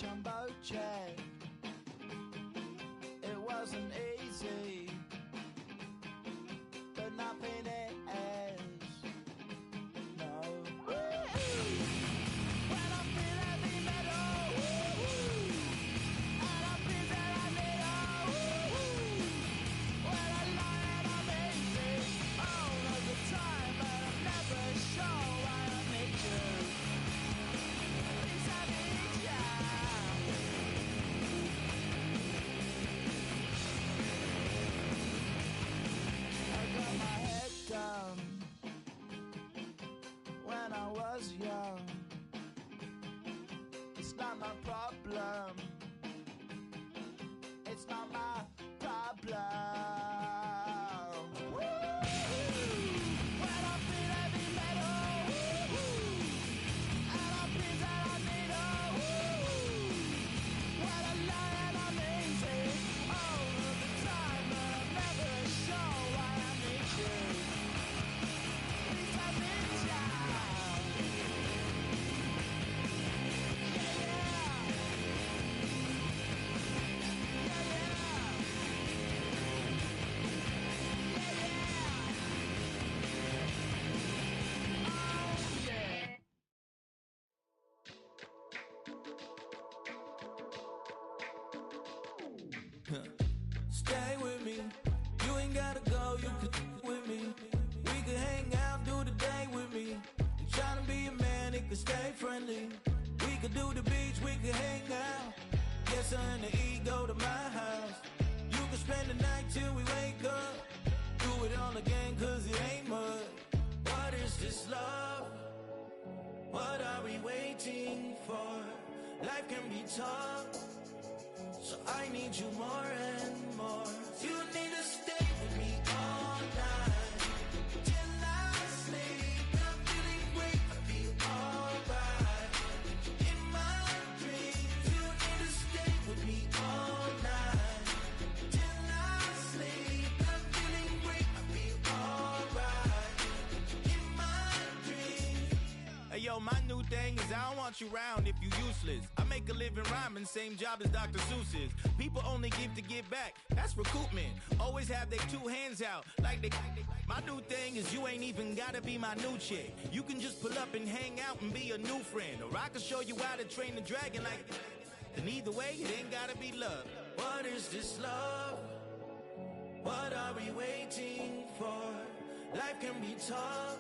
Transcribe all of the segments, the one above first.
jumbo jet. It wasn't easy, but nothing is. No. When I feel heavy metal, and I feel that I need when I lie and I'm easy all of the time, but I'm never sure why I need you. Please I need ya. I got my head down when I was young. It's not my problem. It's not my problem. When I feel heavy metal, and I feel that I need when I lie and I'm easy all of the time, but I'm never sure why I need you. Please I need ya. Stay with me, you ain't gotta go, you could with me. We could hang out, do the day with me. You tryna be a man, it could stay friendly. We could do the beach, we could hang out. Get something to eat, go to my house. You could spend the night till we wake up. Do it all again, cause it ain't mud. What is this love? What are we waiting for? Life can be tough, so I need you more and more. You need to stay with me all night till I sleep. I'm feeling great, I feel alright. In my dreams, you need to stay with me all night till I sleep. I'm feeling great, I feel alright. In my dreams. Hey yo, my new thing is I don't want you round if you useless. I make a living rhyming, same job as Dr. Seuss's. People only give to give back, that's recoupment. Always have their two hands out, like they. My new thing is you ain't even gotta be my new chick. You can just pull up and hang out and be a new friend. Or I can show you how to train the dragon like. And either way, it ain't gotta be love. What is this love? What are we waiting for? Life can be tough,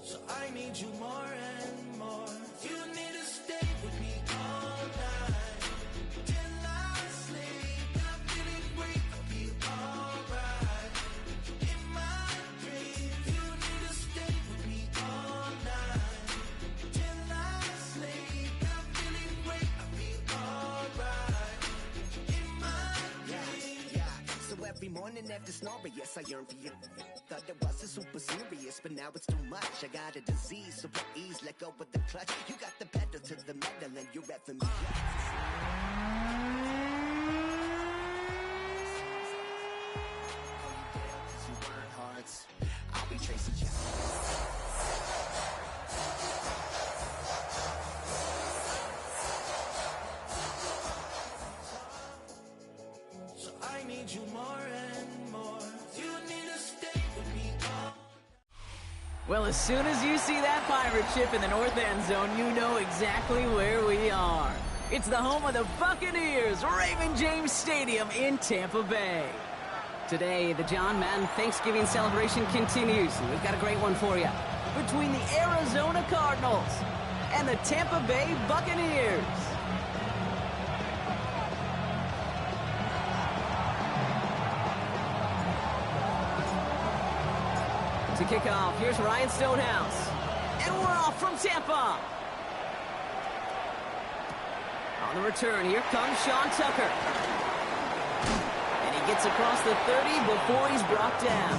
so I need you more and more. You need to stay with me all night till I sleep. I'm feeling great, I feel alright. In my dreams, you need to stay with me all night till I sleep. I'm feeling great, I feel alright. In my dreams. Yeah. So every morning after snoring, yes, I yearn for you. Thought it wasn't super serious, but now it's too much. I got a disease, so at ease, let go with the clutch. You got the pedal to the metal, and you're effing me up. You burn hearts, I'll be tracing you. So I need you more and more. You need to stay with me all. Well, as soon as you see that pirate ship in the north end zone, you know exactly where we are. It's the home of the Buccaneers, Raymond James Stadium in Tampa Bay. Today, the John Madden Thanksgiving celebration continues, and we've got a great one for you. Between the Arizona Cardinals and the Tampa Bay Buccaneers. To kick off, here's Ryan Stonehouse. And we're off from Tampa. On the return, here comes Sean Tucker. And he gets across the 30 before he's brought down.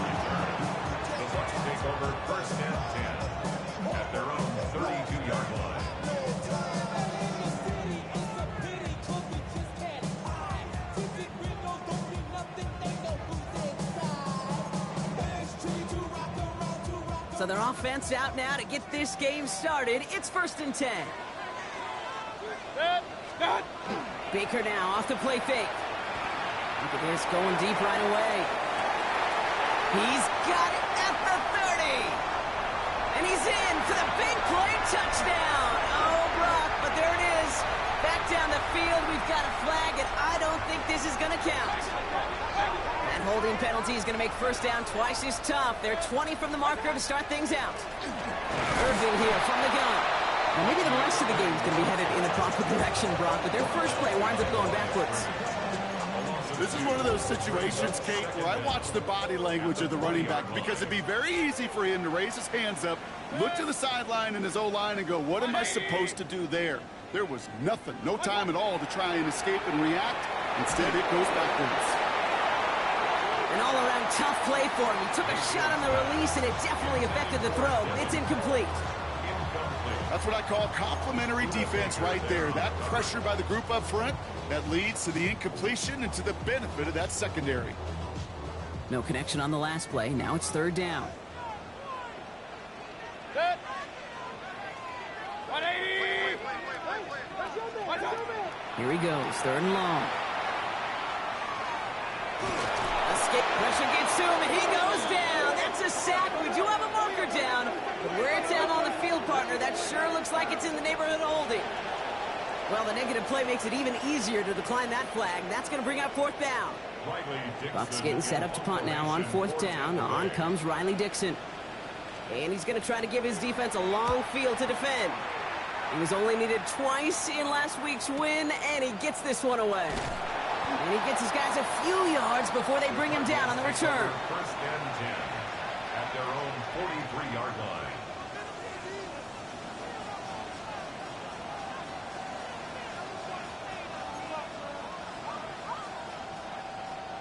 The Bucs take over first and 10 at their own 32-yard line. So their offense out now to get this game started. It's first and 10. Baker now off the play fake. Look at this, going deep right away. He's got it at the 30. And he's in for the big play touchdown. Oh, Brock, but there it is. Back down the field, we've got a flag, and I don't think this is going to count. That holding penalty is going to make first down twice as tough. They're 20 from the marker to start things out. Irving here from the gun. Now maybe the rest of the game is going to be headed in the proper direction, Brock, but their first play winds up going backwards. This is one of those situations, Kate, where I watch the body language of the running back because it'd be very easy for him to raise his hands up, look to the sideline in his O-line and go, what am I supposed to do there? There was nothing, no time at all to try and escape and react. Instead, it goes backwards. An all-around tough play for him. He took a shot on the release, and it definitely affected the throw. It's incomplete. That's what I call complimentary defense right there. That pressure by the group up front, that leads to the incompletion and to the benefit of that secondary. No connection on the last play. Now it's third down. Here he goes, third and long. Escape pressure gets to him, and he goes down. That's a sack. We do have a marker down, but where it's at on the field, partner, that sure looks like it's in the neighborhood of holding. Well, the negative play makes it even easier to decline that flag. That's going to bring out fourth down. Bucks getting set up to punt now on fourth down. On comes Riley Dixon. And he's going to try to give his defense a long field to defend. He was only needed twice in last week's win, and he gets this one away. And he gets his guys a few yards before they bring him down on the return. First and 10 at their own 43-yard line.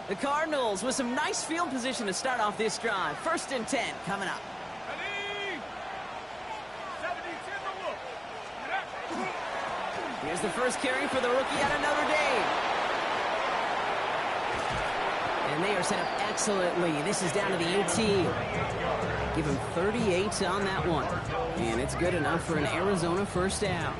The Cardinals with some nice field position to start off this drive. First and 10 coming up. Here's the first carry for the rookie out of Notre Dame. And they are set up excellently. This is down to the 18. Give him 38 on that one. And it's good enough for an Arizona first down.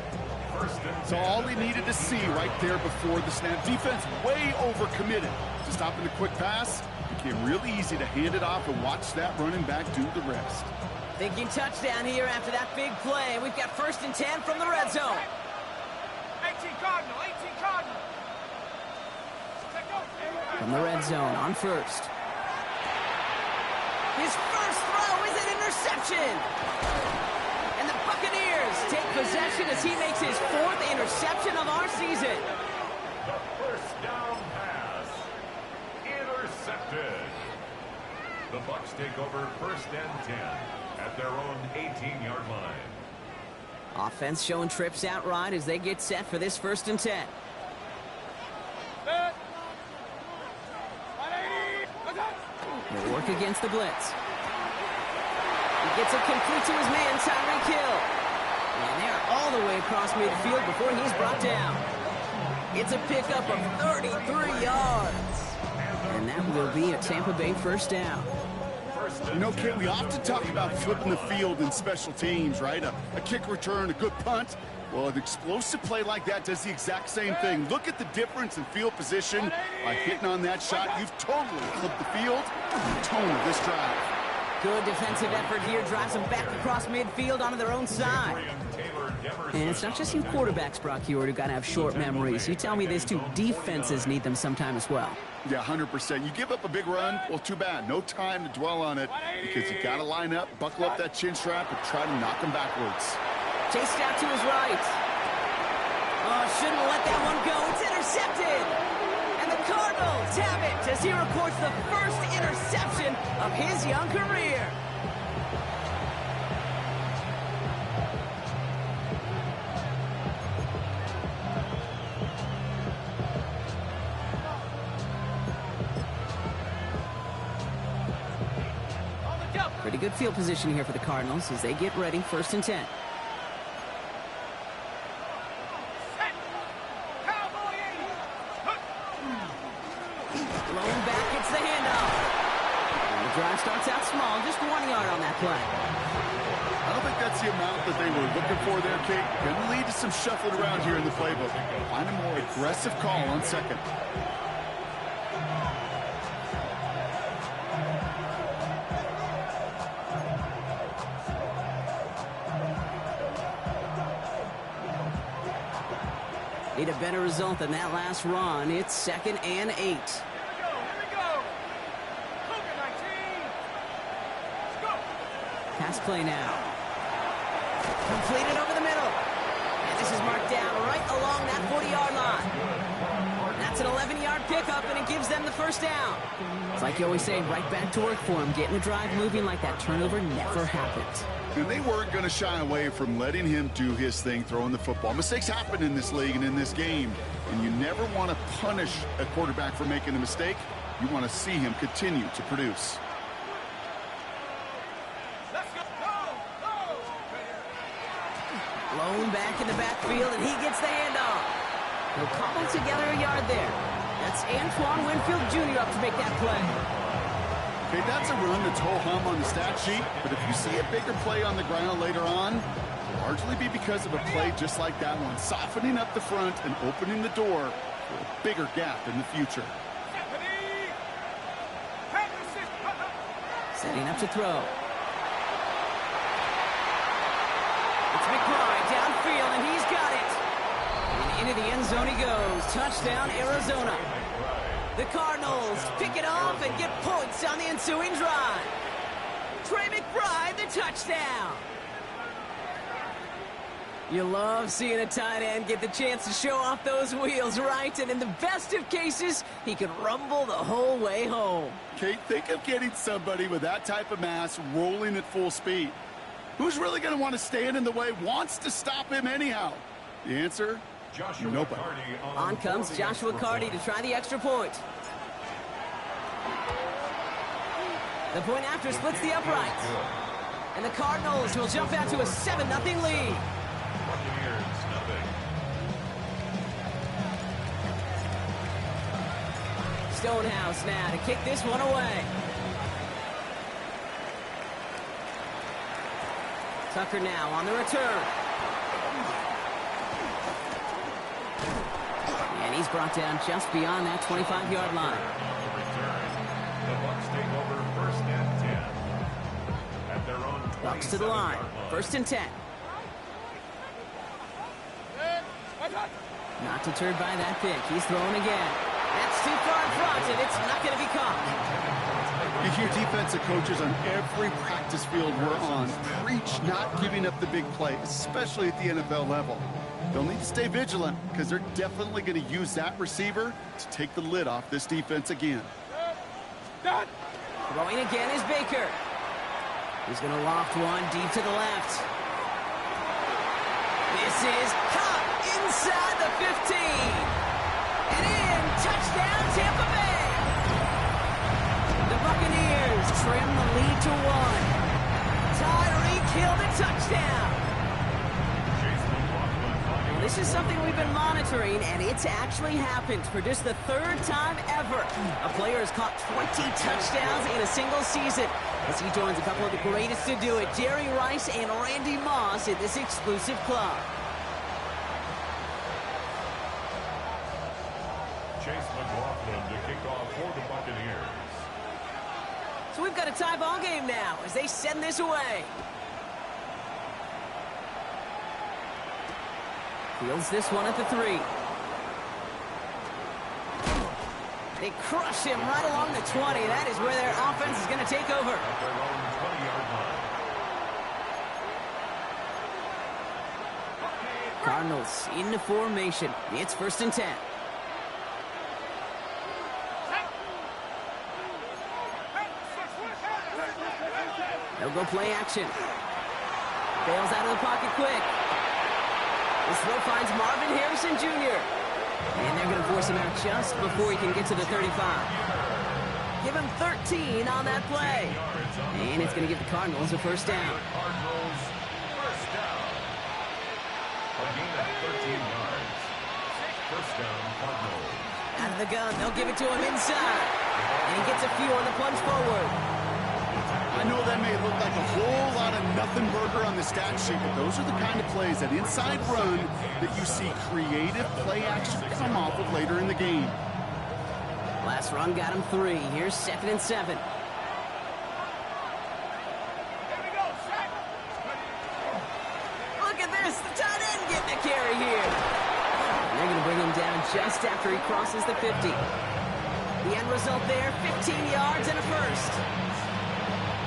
So all he needed to see right there before the snap. Defense way overcommitted. To stop in the quick pass, became really easy to hand it off and watch that running back do the rest. Thinking touchdown here after that big play. We've got first and 10 from the red zone. 18 Cardinal, 18 Cardinal. From the red zone on first. His first throw is an interception. And the Buccaneers take possession as he makes his fourth interception of our season. The first down pass intercepted. The Bucks take over first and 10 at their own 18-yard line. Offense showing trips out right as they get set for this first and 10. They work against the blitz. He gets it complete to his man, Tyreek Hill. And they're all the way across midfield before he's brought down. It's a pickup of 33 yards. And that will be a Tampa Bay first down. You know, Kate, we often talk about flipping the field in special teams, right? A kick return, a good punt. Well, an explosive play like that does the exact same thing. Look at the difference in field position. By hitting on that shot, you've totally flipped the field and the tone of this drive. Good defensive effort here. Drives them back across midfield onto their own side. And it's not just you quarterbacks, Brock Heward, who got to have short memories. You tell me this too. Defenses need them sometime as well. Yeah, 100%. You give up a big run, well, too bad. No time to dwell on it because you got to line up, buckle up that chin strap, and try to knock them backwards. Chased out to his right. Oh, shouldn't let that one go. It's intercepted. And the Cardinals have it as he reports the first interception of his young career. Pretty good field position here for the Cardinals as they get ready, first and 10. Blown back, it's the handoff. And the drive starts out small, just 1 yard on that play. I don't think that's the amount that they were looking for there, Kate. Going to lead to some shuffling around here in the playbook. Find a more aggressive call on second. Need a better result than that last run. It's 2nd and 8. Here we go. Cougar 19. Let's go. Pass play now. Completed over the middle. And this is marked down right along that 40-yard line. That's an 11-yard pickup, and it gives them the first down. It's like you always say, right back to work for them, getting the drive moving like that turnover never happened. And they weren't going to shy away from letting him do his thing, throwing the football. Mistakes happen in this league and in this game, and you never want to punish a quarterback for making a mistake. You want to see him continue to produce. Let's go. Go. Blown back in the backfield, and he gets the handoff. He'll cobble together a yard there. That's Antoine Winfield Jr. up to make that play. Okay, that's a run that's ho-hum on the stat sheet, but if you see a bigger play on the ground later on, it'll largely be because of a play just like that one, softening up the front and opening the door for a bigger gap in the future. Setting up to throw. It's McBride downfield, and he's got it. And into the end zone he goes. Touchdown, Arizona. The Cardinals pick it off and get points on the ensuing drive. Trey McBride, the touchdown. You love seeing a tight end get the chance to show off those wheels, right? And in the best of cases, he could rumble the whole way home. Kate, think of getting somebody with that type of mass rolling at full speed. Who's really going to want to stand in the way, wants to stop him anyhow? The answer? Nobody. On comes Joshua Carty to try the extra point. The point after splits the uprights. And the Cardinals will jump out to a 7-0 lead. Stonehouse now to kick this one away. Tucker now on the return. And he's brought down just beyond that 25-yard line. The Bucs take over 1st and 10 at their own 27-yard line. Bucs to the line. 1st and 10. Not deterred by that pick. He's throwing again. That's too far in front, and it's not going to be caught. You hear defensive coaches on every practice field we're on preach not giving up the big play, especially at the NFL level. They'll need to stay vigilant because they're definitely going to use that receiver to take the lid off this defense again. Throwing again is Baker. He's going to loft one deep to the left. This is caught inside the 15. And in, touchdown Tampa Bay. The Buccaneers trim the lead to 1. Tyreek Hill the touchdown. Well, this is something we've been monitoring, and it's actually happened. Produced the 3rd time ever a player has caught 20 touchdowns in a single season, as he joins a couple of the greatest to do it, Jerry Rice and Randy Moss, in this exclusive club. Chase McLaughlin to kick off for the Buccaneers. So we've got a tie ball game now as they send this away. Fields this one at the 3. They crush him right along the 20. That is where their offense is going to take over. At their own 20-yard line. Cardinals into formation. It's 1st and 10. They'll go play action. Bails out of the pocket quick. This throw finds Marvin Harrison Jr. And they're going to force him out just before he can get to the 35. Give him 13 on that play. And it's going to give the Cardinals a 1st down. Cardinals, 1st down. A gain of 13 yards. 1st down, Cardinals. Out of the gun, they'll give it to him inside. And he gets a few on the plunge forward. I know that may look like a whole lot of nothing burger on the stat sheet, but those are the kind of plays, that inside run, that you see creative play action come off of later in the game. Last run got him 3. Here's 2nd and 7. Look at this, the tight end getting a carry here. And they're going to bring him down just after he crosses the 50. The end result there, 15 yards and a first.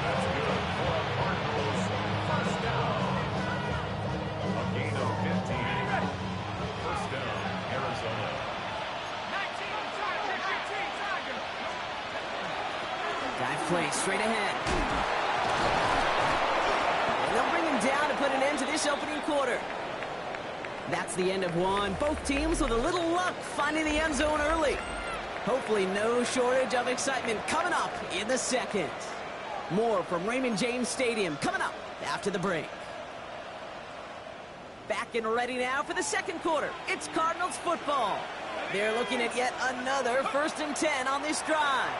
That's good for a Cardinals first down. A gain of 15. First down, Arizona. Dive play straight ahead. And they'll bring him down to put an end to this opening quarter. That's the end of one. Both teams with a little luck finding the end zone early. Hopefully no shortage of excitement coming up in the second. More from Raymond James Stadium coming up after the break. Back and ready now for the second quarter. It's Cardinals football. They're looking at yet another 1st and 10 on this drive.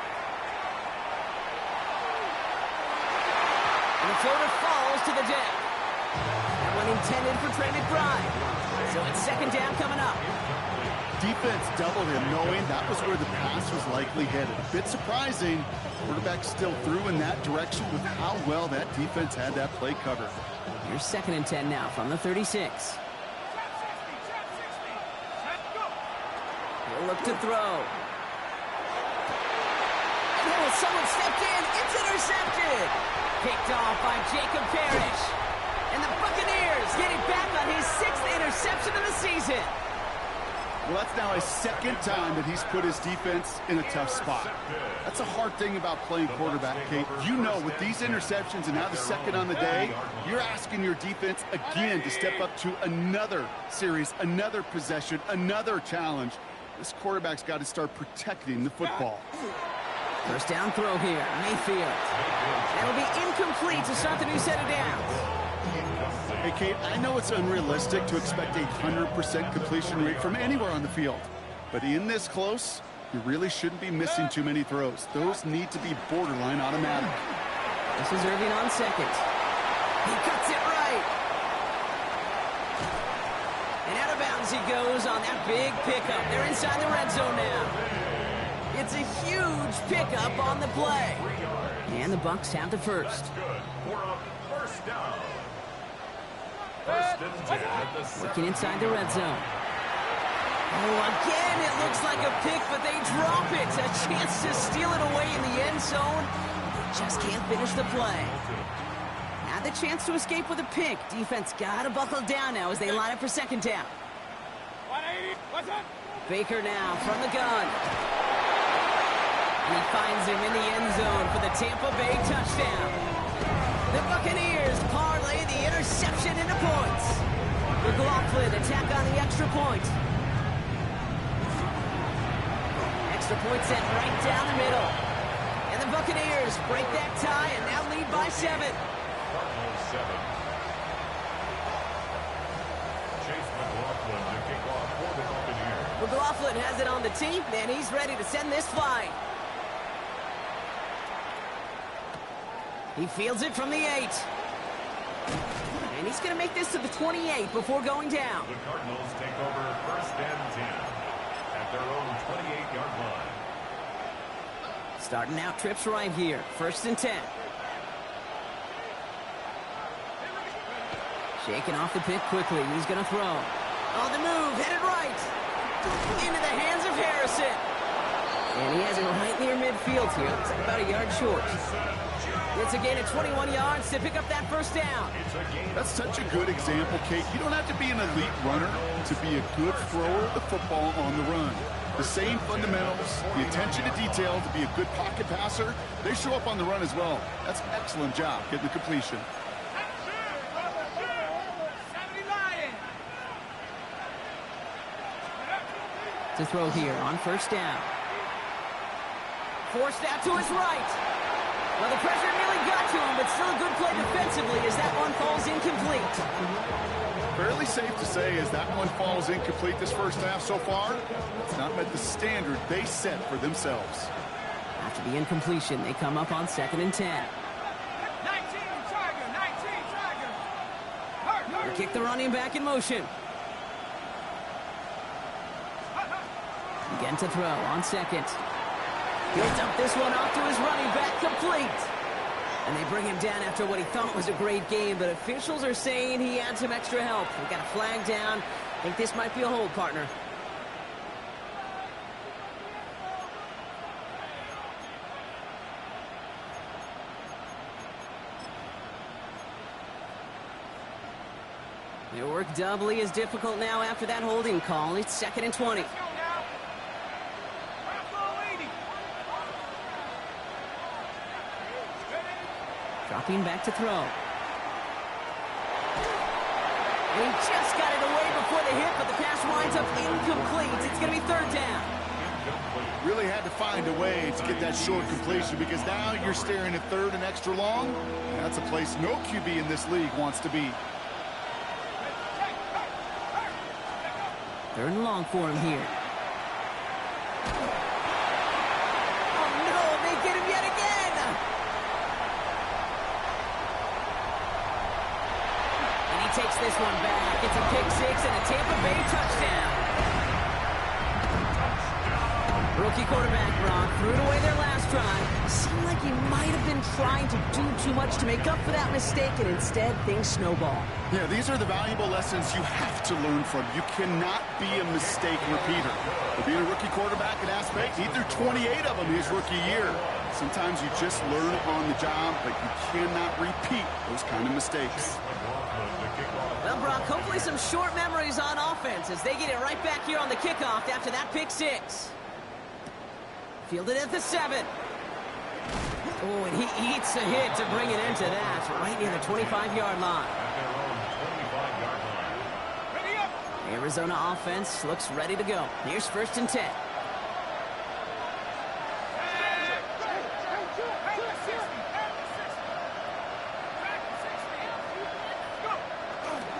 And the floater falls to the deck. That one intended for Trey McBride. So it's 2nd down coming up. Defense doubled him, knowing that was where the pass was likely headed. A bit surprising. Quarterback still threw in that direction with how well that defense had that play covered. Here's 2nd and 10 now from the 36. He'll look to throw. Oh, someone stepped in. It's intercepted. Picked off by Jacob Parrish. And the Buccaneers getting back on his 6th interception of the season. Well, that's now his 2nd time that he's put his defense in a tough spot. That's a hard thing about playing quarterback, Kate. You know, with these interceptions and now the 2nd on the day, you're asking your defense again to step up to another series, another possession, another challenge. This quarterback's got to start protecting the football. First down throw here, Mayfield. That'll be incomplete to start the new set of downs. Hey, Kate, I know it's unrealistic to expect a 100% completion rate from anywhere on the field. But in this close, you really shouldn't be missing too many throws. Those need to be borderline automatic. This is Irving on 2nd. He cuts it right. And out of bounds he goes on that big pickup. They're inside the red zone now. It's a huge pickup on the play. And the Bucs have the first. For a first down. First and 10 at the second. Working inside the red zone. Oh, again, it looks like a pick, but they drop it. A chance to steal it away in the end zone. Just can't finish the play. Had the chance to escape with a pick. Defense got to buckle down now as they line up for 2nd down. 180. What's up? Baker now from the gun. And he finds him in the end zone for the Tampa Bay touchdown. The Buccaneers parlay the interception into points. McLaughlin attack on the extra point. Extra point sent right down the middle. And the Buccaneers break that tie and now lead by 7. Cardinals 7. Chase McLaughlin to kick off for the Buccaneers. McLaughlin has it on the tee, and he's ready to send this flying. He fields it from the 8. And he's going to make this to the 28 before going down. The Cardinals take over first and 10 at their own 28-yard line. Starting out trips right here. 1st and 10. Shaking off the pick quickly. He's going to throw. On the move, headed right. Into the hands of Harrison. And he has it right near midfield here. It's about a yard short. It's a gain of 21 yards to pick up that first down. That's such a good example, Kate. You don't have to be an elite runner to be a good thrower of the football on the run. The same fundamentals, the attention to detail to be a good pocket passer, they show up on the run as well. That's an excellent job getting the completion. To throw here on first down. Forced out to his right. Well, the pressure nearly got to him, but still a good play defensively as that one falls incomplete. Fairly safe to say as that one falls incomplete this first half so far, it's not met the standard they set for themselves. After the incompletion, they come up on 2nd and 10. kick the running back in motion. Again to throw on second. He'll dump this one off to his running back, complete. And they bring him down after what he thought was a great game, but officials are saying he had some extra help. We got a flag down. I think this might be a hold, partner. Their work doubly as difficult now after that holding call. It's 2nd and 20. Dropping back to throw. And he just got it away before the hit, but the pass winds up incomplete. It's going to be 3rd down. Really had to find a way to get that short completion because now you're staring at 3rd and extra long. That's a place no QB in this league wants to be. 3rd and long for him here. Oh no, they get him yet again! And he takes this one back. It's a pick 6 and a Tampa Bay touchdown. Rookie quarterback, Brock, threw it away their last drive. Seemed like he might have been trying to do too much to make up for that mistake, and instead things snowball. Yeah, these are the valuable lessons you have to learn from. You cannot be a mistake repeater. To be a rookie quarterback in aspect, he threw 28 of them his rookie year. Sometimes you just learn on the job, but you cannot repeat those kind of mistakes. Well, Brock, hopefully some short memories on offense as they get it right back here on the kickoff after that pick 6. Fielded at the 7. Oh, and he eats a hit to bring it into that, right near the 25-yard line. Arizona offense looks ready to go. Here's 1st and 10.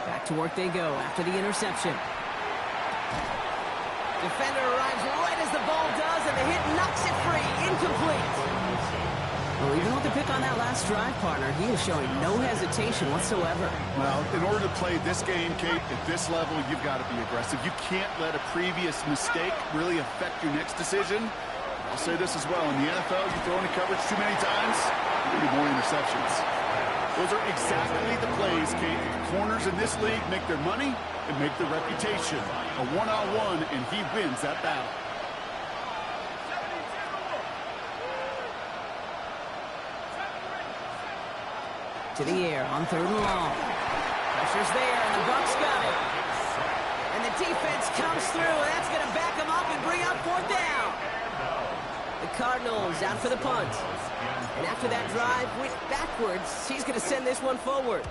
Back to work they go after the interception. Defender arrives right as the ball does, and the hit knocks it free. Incomplete. Well, even with the pick on that last drive, partner, he is showing no hesitation whatsoever. Well, in order to play this game, Kate, at this level, you've got to be aggressive. You can't let a previous mistake really affect your next decision. I'll say this as well. In the NFL, you throw into coverage too many times, you need more interceptions. Those are exactly the plays, Kate. Corners in this league make their money and make their reputation. A one-on-one, and he wins that battle. To the air on 3rd and long. Pressure's there, and the Bucs got it. And the defense comes through, and that's going to back them up and bring up 4th down. The Cardinals out for the punt. And after that drive went backwards, he's going to send this one forward.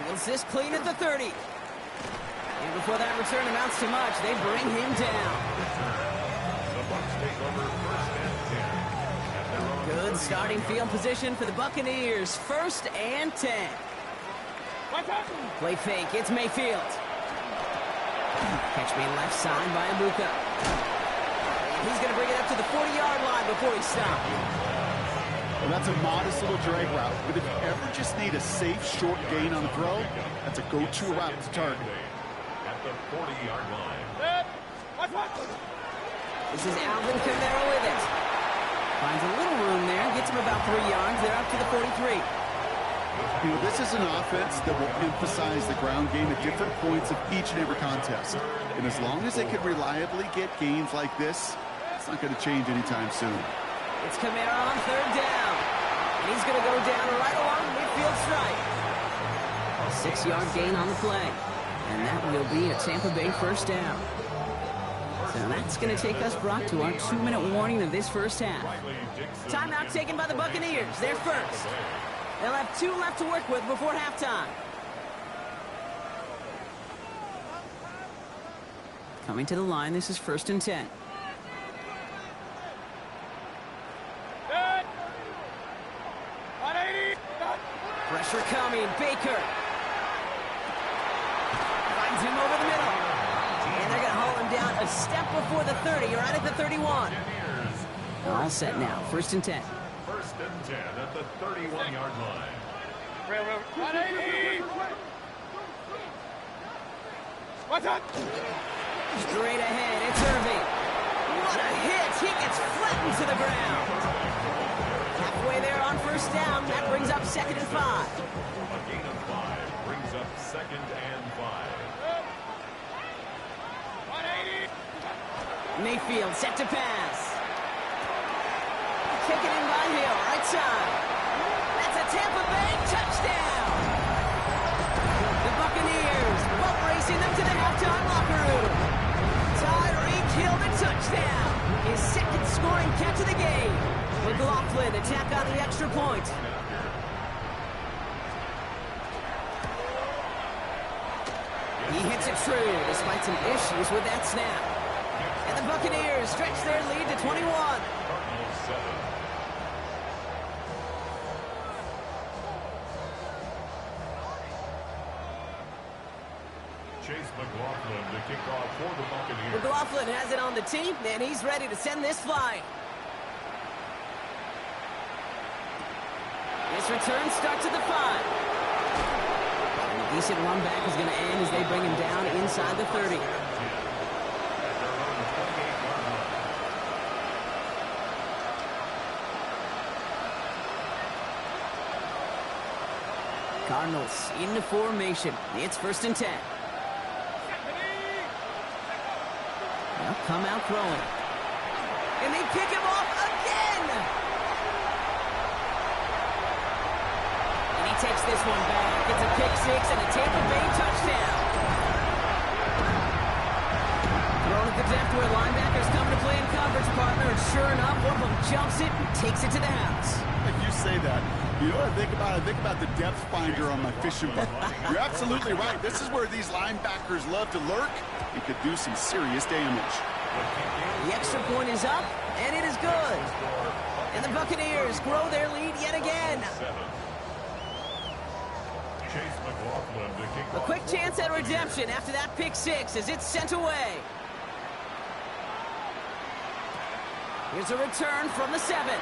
Fields this clean at the 30. And before that return amounts to much, they bring him down. The Bucs take over 1st and 10. Good starting field position for the Buccaneers. 1st and 10. Play fake. It's Mayfield. Catch me left side by Abuka. He's going to bring it up to the 40-yard line before he stops. Well, that's a modest little drag route, but if you ever just need a safe, short gain on the throw, that's a go-to route to target. At the 40-yard line. This is Alvin Kamara with it. Finds a little room there, gets him about 3 yards. They're up to the 43. You know, this is an offense that will emphasize the ground game at different points of each and every contest. And as long as they can reliably get gains like this, it's not going to change anytime soon. It's Kamara on 3rd down. And he's going to go down right along the midfield stripe. A 6-yard gain on the play. And that will be a Tampa Bay 1st down. So that's going to take us, Brock, to our 2-minute warning of this first half. Timeout taken by the Buccaneers. They're first. They'll have 2 left to work with before halftime. Coming to the line, this is 1st and 10. Pressure coming. Baker finds him over the middle. And they're going to haul him down a step before the 30. You're right at the 31. All set now. 1st and 10. first and 10 at the 31-yard line. 180! What's up? Straight ahead, it's Irving. What a hit! He gets flattened to the ground. Halfway there on first down. That brings up 2nd and 5. A gain of 5 brings up 2nd and 5. 180! Mayfield set to pass. Taken in by Hill, right side. That's a Tampa Bay touchdown. The Buccaneers boat racing them to the halftime locker room. Tyreek Hill the touchdown. His 2nd scoring catch of the game. McLaughlin attack on the extra point. He hits it true despite some issues with that snap. And the Buccaneers stretch their lead to 21. Cardinals 7. Chase McLaughlin to kick off for the Buccaneers. McLaughlin has it on the tee, and he's ready to send this flying. This return starts at the 5. And a decent run back is going to end as they bring him down inside the 30. Cardinals into formation. It's 1st and 10. They'll come out throwing. And they pick him off again! And he takes this one back. It's a pick 6 and a Tampa Bay touchdown. Thrown at the depth where linebackers come to play in coverage, partner. And sure enough, one of them jumps it and takes it to the house. Like you say that, you know what I think about? I think about the depth finder on my fishing boat. You're absolutely right. This is where these linebackers love to lurk and could do some serious damage. The extra point is up, and it is good. And the Buccaneers grow their lead yet again. Chase McLaughlin to kick A off quick for chance the at Buccaneers. redemption after that pick 6 as it's sent away. Here's a return from the 7.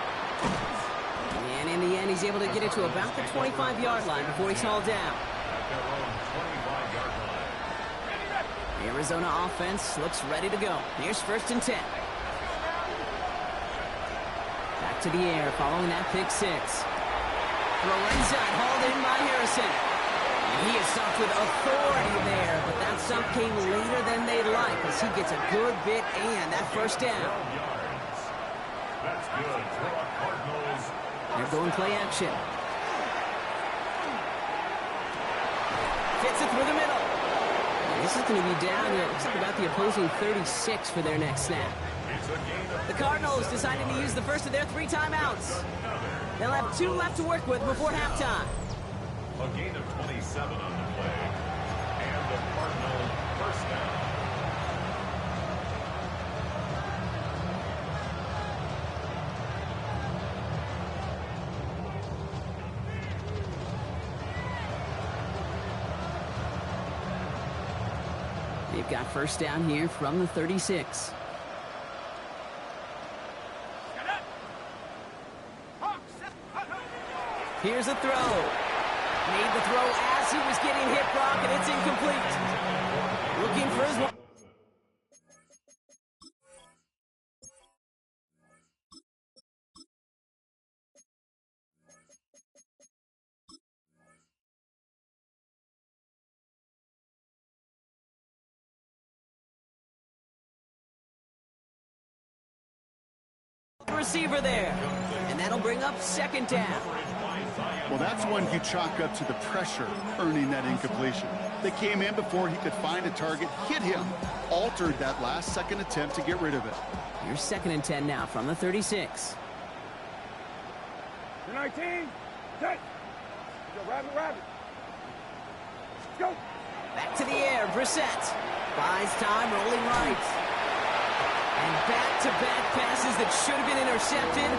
And in the end, he's able to get it to about the 25-yard line before he's hauled down. At their own 25-yard line. Arizona offense looks ready to go. Here's 1st and 10. Back to the air following that pick 6. Throw inside, hauled in by Harrison. And he is stopped with authority there, but that stop came later than they'd like as he gets a good bit and that first down. 12 yards. That's good for the Cardinals. They're going play action. Fits it through the middle. This is going to be down here. Looks like about the opposing 36 for their next snap. It's a gain of The Cardinals decided to use the first of their 3 timeouts. They'll have 2 left to work with before halftime. a gain of 27 on the play. And the Cardinal first down. They've got first down here from the 36. Here's a throw. Made the throw as he was getting hit, Brock, and it's incomplete. Looking for his one. Receiver there. And that'll bring up second down. Well, that's one you chalk up to the pressure earning that incompletion. They came in before he could find a target, hit him, altered that last second attempt to get rid of it. Here's second and 10 now from the 36. 19, set. Go, rabbit. Let's go. Back to the air, Brissett. Buys time, rolling right. And back-to-back passes that should have been intercepted.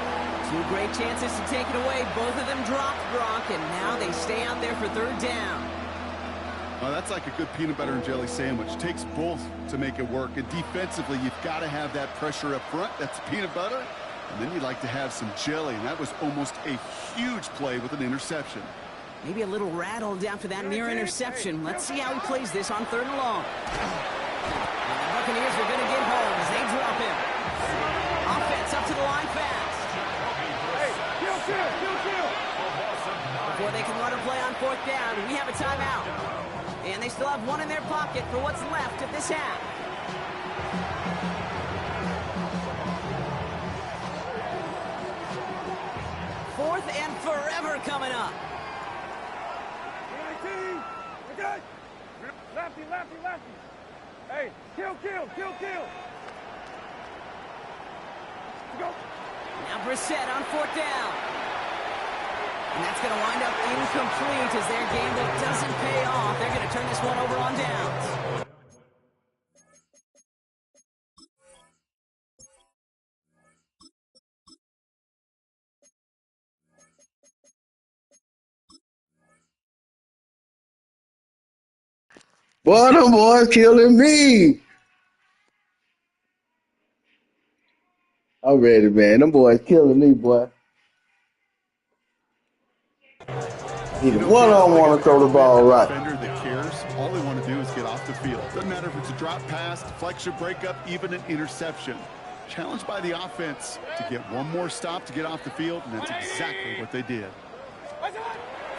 2 great chances to take it away. Both of them dropped, Brock, and now they stay out there for third down. Well, that's like a good peanut butter and jelly sandwich. Takes both to make it work. And defensively, you've got to have that pressure up front. That's peanut butter. And then you'd like to have some jelly, and that was almost a huge play with an interception. Maybe a little rattled after that near interception. Let's see how he plays this on 3rd and long. And the Buccaneers are going to get home as they drop him. Offense up to the line fast. Hey, kill. Before they can run a play on 4th down, we have a timeout. And they still have one in their pocket for what's left of this half. 4th and forever coming up. Okay. Lefty. Hey, kill. Go. Now Brissett on 4th down. And that's going to wind up incomplete as their gamble doesn't pay off. They're going to turn this one over on downs. Boy, them boys killing me. I'm ready, man. Them boys killing me, boy. Either one of them want to throw the ball right. Defender that cares, all they want to do is get off the field. Doesn't matter if it's a drop pass, deflection, breakup, even an interception. Challenged by the offense to get one more stop to get off the field, and that's exactly what they did.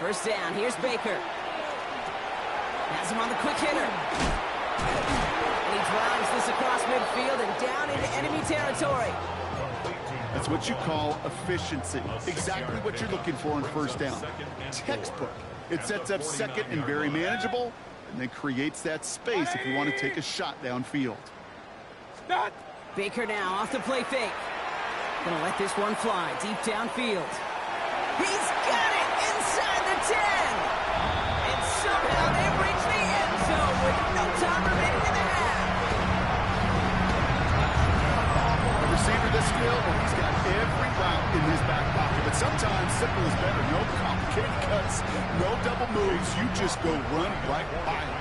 1st down, here's Baker. Has him on the quick hitter. And he drives this across midfield and down into enemy territory. That's what you call efficiency. Exactly what you're looking for on 1st down. Textbook. It sets up 2nd and very manageable, and then creates that space if you want to take a shot downfield. Baker now off the play fake. Gonna let this one fly deep downfield. He's got it inside the 10. And somehow they've reached the end zone with no time remaining in the half. A receiver this skilled, well, he's got every route in his back pocket. But sometimes simple is better. No complicated cuts, no double moves. You just go run right by him.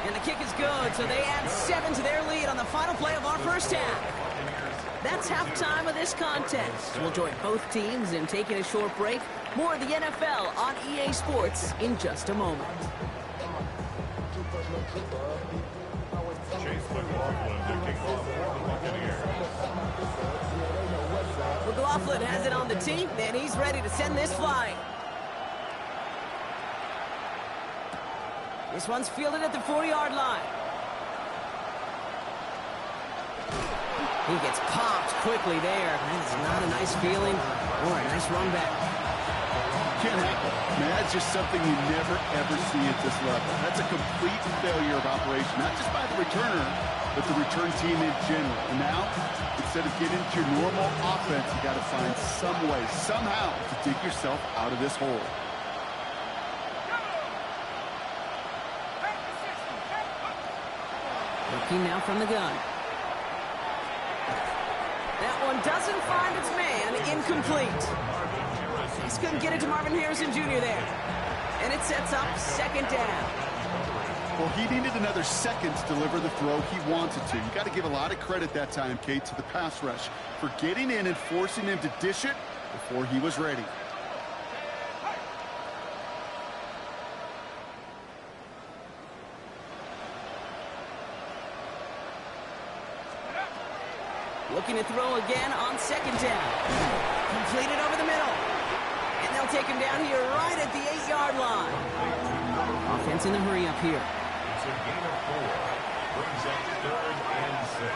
And the kick is good, so they add 7 to their lead on the final play of our 1st half. That's halftime of this contest. We'll join both teams in taking a short break. More of the NFL on EA Sports in just a moment. Chase McLaughlin to kick off for the Buccaneers. McLaughlin has it on the tee, and he's ready to send this flying. This one's fielded at the 40-yard line. He gets popped quickly there. That's not a nice feeling or a nice run back. Can't happen. Man, that's just something you never, ever see at this level. That's a complete failure of operation, not just by the returner, but the return team in general. And now, instead of getting into your normal offense, you got to find some way, somehow, to dig yourself out of this hole. Looking now from the gun. That one doesn't find its man. Incomplete. Just couldn't get it to Marvin Harrison Jr. there. And it sets up 2nd down. Well, he needed another second to deliver the throw he wanted to. You got to give a lot of credit that time, Kate, to the pass rush for getting in and forcing him to dish it before he was ready. Looking to throw again on 2nd down. Completed over the middle. And they'll take him down here right at the 8-yard line. Offense in the hurry up here. It's a gain of 4. Brings up 3rd and 6.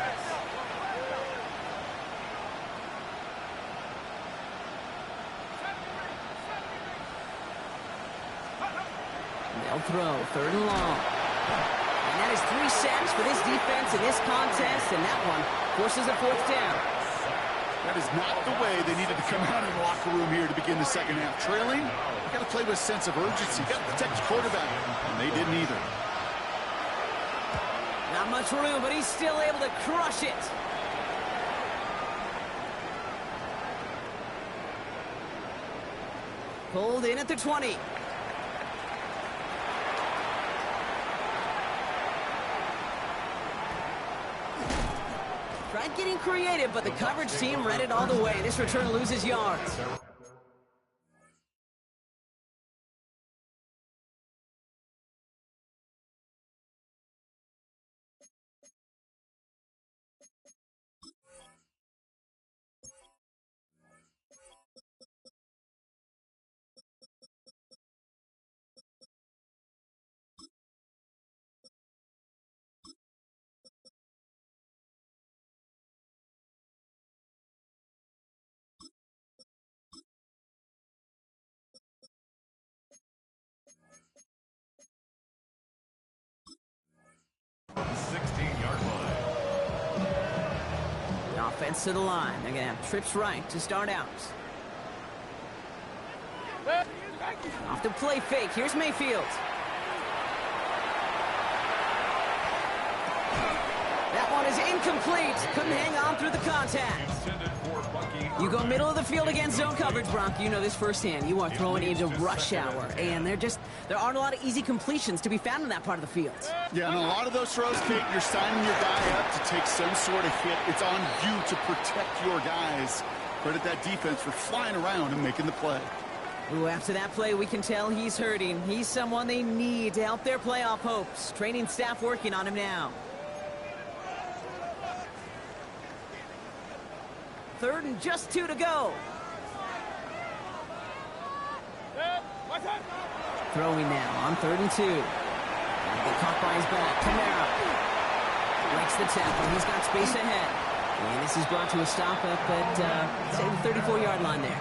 They'll throw 3rd and long. And that is 3 sacks for this defense in this contest, and that one forces a 4th down. That is not the way they needed to come out of the locker room here to begin the 2nd half. Trailing, you got to play with a sense of urgency. You got to protect your quarterback, and they didn't either. Not much room, but he's still able to crush it. Pulled in at the 20. tried getting creative, but the coverage team read it all the way. This return loses yards. From the 16-yard line. The offense to the line. They're going to have trips right to start out. Off the play fake. Here's Mayfield. That one is incomplete. Couldn't hang on through the contact. You go middle of the field against zone coverage, Bronk. You know this firsthand. You are throwing into rush hour, and there aren't a lot of easy completions to be found in that part of the field. Yeah, and a lot of those throws, Kate, you're signing your guy up to take some sort of hit. It's on you to protect your guys. Credit that defense for flying around and making the play. Ooh, after that play, we can tell he's hurting. He's someone they need to help their playoff hopes. Training staff working on him now. 3rd and just 2 to go. Throwing now on 3rd and 2. Get caught by his back. Kamara breaks the tackle. He's got space ahead. And this is brought to a stop up at, say, the 34-yard line there.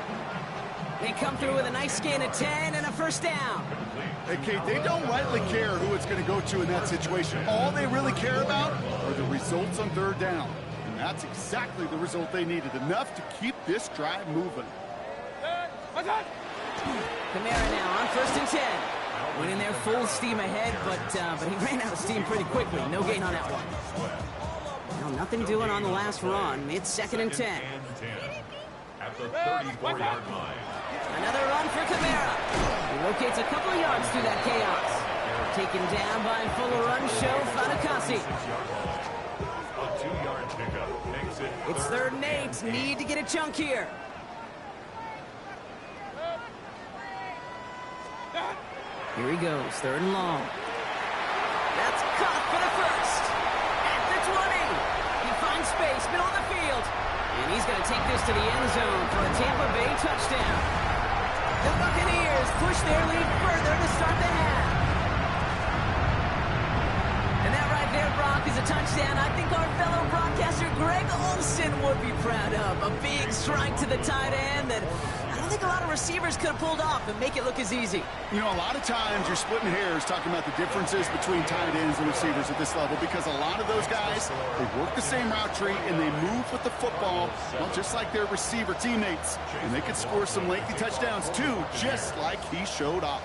They come through with a nice gain of 10 and a first down. Hey, Kate, they don't rightly care who it's going to go to in that situation. All they really care about are the results on 3rd down. And that's exactly the result they needed. Enough to keep this drive moving. Kamara now on 1st and 10. Went in there full steam ahead, but he ran out of steam pretty quickly. No gain on that one. Now nothing doing on the last run. It's 2nd and 10. At the 34-yard line. Another run for Kamara. He locates a couple of yards through that chaos. Taken down by full run show Fatukasi. A 2-yard pickup makes it. It's 3rd and 8. Need to get a chunk here. Here he goes. 3rd and long. That's caught for the first. At the 20. He finds space, middle of the field. And he's going to take this to the end zone for a Tampa Bay touchdown. The Buccaneers push their lead further to start the half. And that right there, Brock, is a touchdown I think our fellow broadcaster Greg Olson would be proud of. A big strike to the tight end that I don't think a lot of receivers could have pulled off and make it look as easy. You know, a lot of times you're splitting hairs talking about the differences between tight ends and receivers at this level because a lot of those guys, they work the same route tree and they move with the football, well, just like their receiver teammates. And they could score some lengthy touchdowns too, just like he showed off.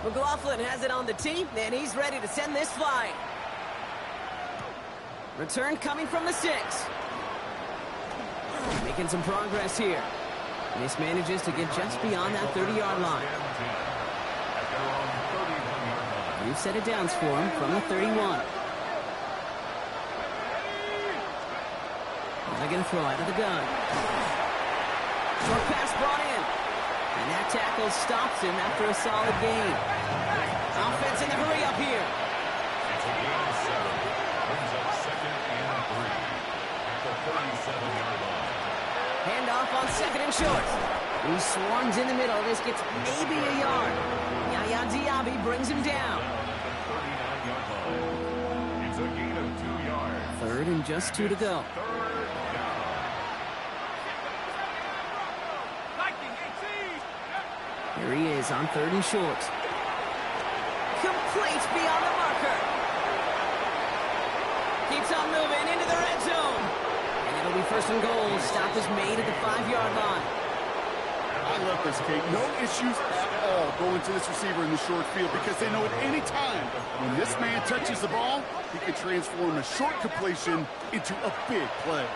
McLaughlin has it on the tee, and he's ready to send this flying. Return coming from the 6. Making some progress here. This manages to get just beyond that 30-yard line. We've set it downs for him from the 31. They're going to throw out of the gun. Short pass brought in. And that tackle stops him after a solid gain. Offense in the hurry up here. It's a gain of 7. Brings up 2nd and 3 at the 37-yard line. Handoff on 2nd and short. He swarms in the middle. This gets maybe a yard. Yaya Diaby brings him down. At the 39-yard line. It's a gain of 2 yards. 3rd and just 2 to go. 3rd down. Here he is on 3rd and short. Complete beyond the marker. Keeps on moving into the red zone. And it'll be 1st and goal. Stop is made at the 5-yard line. I love this, Kate. No issues at all going to this receiver in the short field because they know at any time when this man touches the ball, he can transform a short completion into a big play.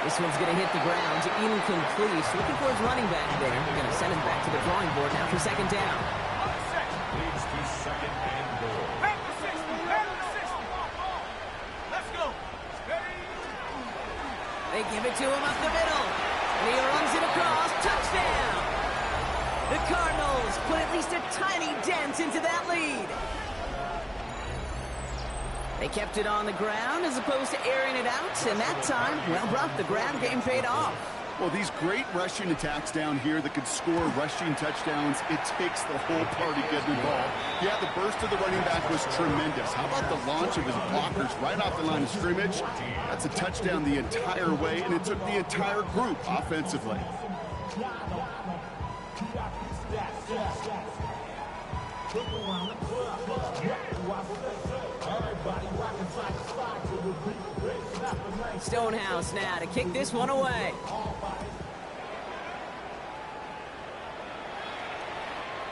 This one's going to hit the ground to incomplete. Looking for his running back there. We're going to send him back to the drawing board now for 2nd down. Leads to 2nd and goal. They give it to him up the middle. And he runs it across. Touchdown! The Cardinals put at least a tiny dent into that lead. They kept it on the ground as opposed to airing it out. And that time, well, Brock, the ground game paid off. Well, these great rushing attacks down here that could score rushing touchdowns, it takes the whole party getting involved. Yeah, the burst of the running back was tremendous. How about the launch of his blockers right off the line of scrimmage? That's a touchdown the entire way, and it took the entire group offensively. Stonehouse now to kick this one away.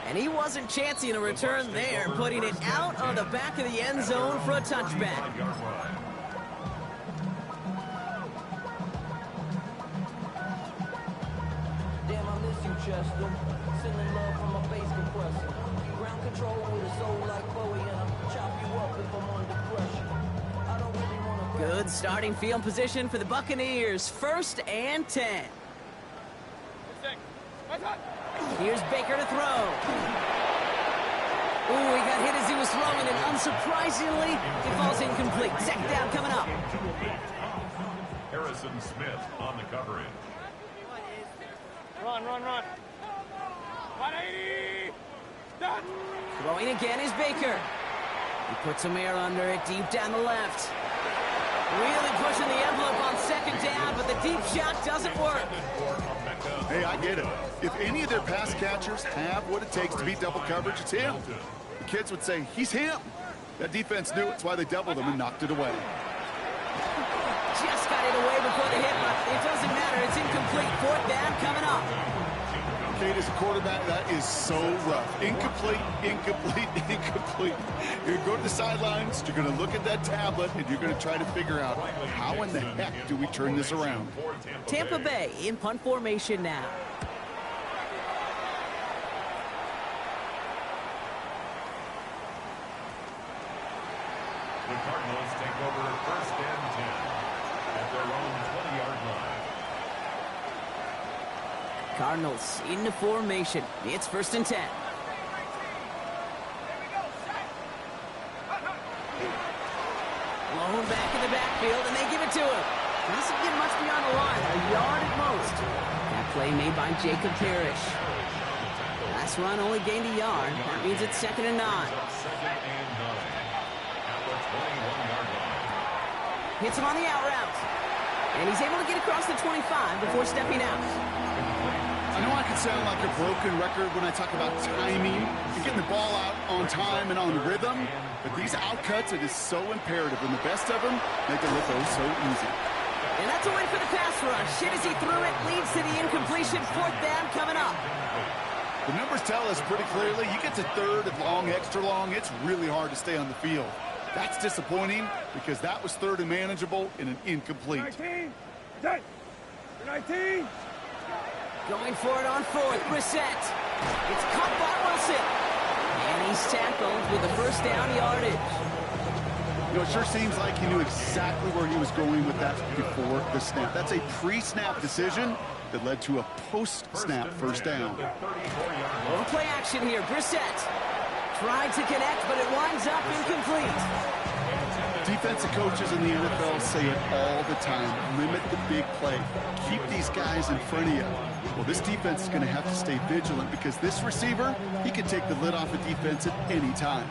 And he wasn't chancing a return there, putting it out on the back of the end zone for a touchback. Damn, I miss you, Chester. Sending love from my bass compressor. Ground control with a soul like Bowie, and I'll chop you up if I'm under pressure. I don't really want to... Good starting field position for the Buccaneers. 1st and 10. Here's Baker to throw. Ooh, he got hit as he was throwing, and unsurprisingly, it falls incomplete. 2nd down coming up. Harrison Smith on the coverage. Run. 180. Done. Throwing again is Baker. He puts some air under it deep down the left. Really pushing the envelope on 2nd down, but the deep shot doesn't work. Hey, I get it. If any of their pass catchers have what it takes to beat double coverage, it's him. The kids would say, he's him. That defense knew it's why they doubled him and knocked it away. Just got it away before the hit, but it doesn't matter. It's incomplete. 4th down coming up. Kate, as a quarterback, that is so rough. Incomplete. You're going to go to the sidelines, you're going to look at that tablet, and you're going to try to figure out how in the heck do we turn this around. Tampa Bay in punt formation now. The Cardinals take over 1st and 10 at their own 20-yard line. Cardinals into formation. It's 1st and 10. Blown back in the backfield, and they give it to him. Doesn't get much beyond the line, a yard at most. That play made by Jacob Parrish. Last run only gained a yard. That means it's 2nd and 9. 2nd and 9 at the 21-yard line. Hits him on the out route. And he's able to get across the 25 before stepping out. I know I can sound like a broken record when I talk about timing and getting the ball out on time and on rhythm, but these out cuts, it is so imperative, and the best of them make it look oh so easy. And that's a win for the pass rush. Hit as he threw it, leads to the incompletion. 4th down coming up. The numbers tell us pretty clearly, you get to 3rd and long, extra long, it's really hard to stay on the field. That's disappointing because that was 3rd and manageable in an incomplete. 19. Done. 19. Going for it on 4th, Brissett. It's caught by Wilson. And he's tackled with the 1st down yardage. You know, it sure seems like he knew exactly where he was going with that before the snap. That's a pre-snap decision that led to a post-snap 1st down. Little play action here, Brissett. Tried to connect, but it winds up incomplete. Defensive coaches in the NFL say it all the time. Limit the big play. Keep these guys in front of you. Well, this defense is going to have to stay vigilant because this receiver, he can take the lid off a defense at any time.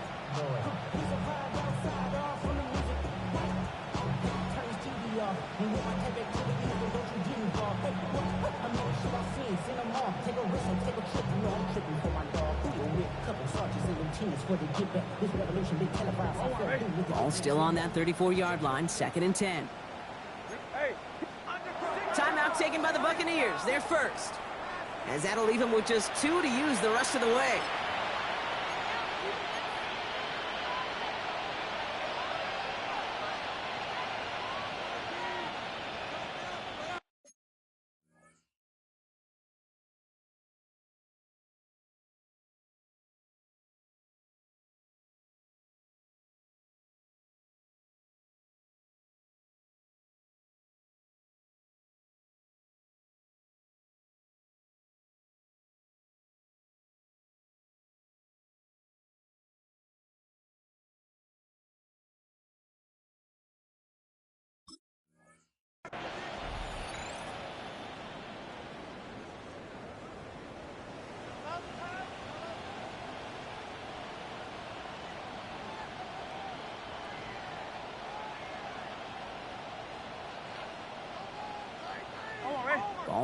Ball still on that 34-yard line, 2nd and 10. Timeout taken by the Buccaneers. They're first. As that'll leave them with just 2 to use the rest of the way.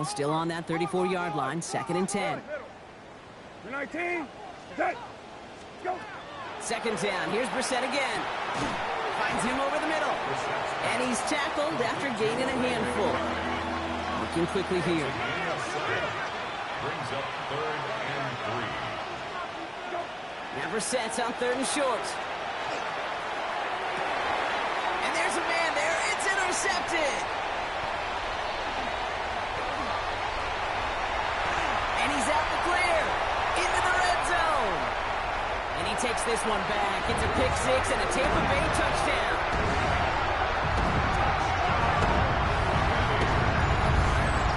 Ball still on that 34-yard line, 2nd and 10. You're 19. Set. Go. 2nd down. Here's Brissett again. Finds him over the middle. And he's tackled after gaining a handful. Looking quickly here. Brings up 3rd and 3. Now Brissett's on 3rd and short. And there's a man there. It's intercepted. And he's out the clear. Into the red zone. And he takes this one back. It's a pick 6 and a Tampa Bay touchdown.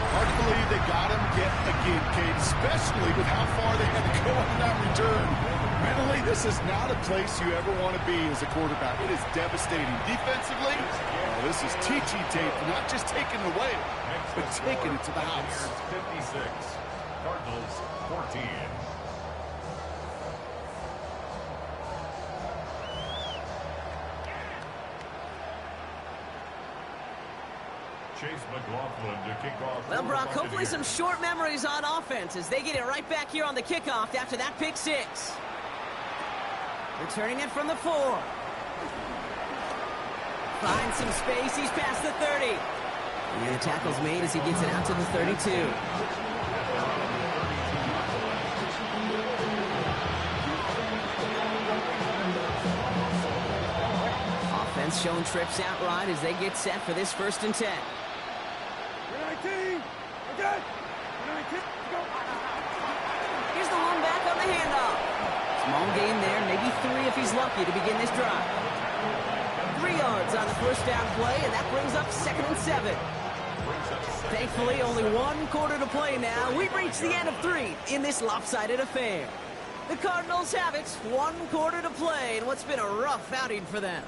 Hard to believe they got him yet again, Kate, especially with how far they had to go on that return. Mentally, this is not a place you ever want to be as a quarterback. It is devastating. Defensively, this is teaching tape, not just taking it away, but taking it to the house. 56. Cardinals 14. Chase McLaughlin to kick off. Well, Brock, hopefully some short memories on offense as they get it right back here on the kickoff after that pick 6. Returning it from the 4. Finds some space. He's past the 30. And the tackle's made as he gets it out to the 32. Offense showing trips out right as they get set for this 1st and 10. You're 19. Okay. You're 19. Go. Here's the one back on the handoff. Small gain there, maybe 3 if he's lucky to begin this drive. 3 yards on the 1st down play, and that brings up 2nd and 7. Thankfully, only 1 quarter to play now. We've reached the end of 3 in this lopsided affair. The Cardinals have it, 1 quarter to play in what's been a rough outing for them.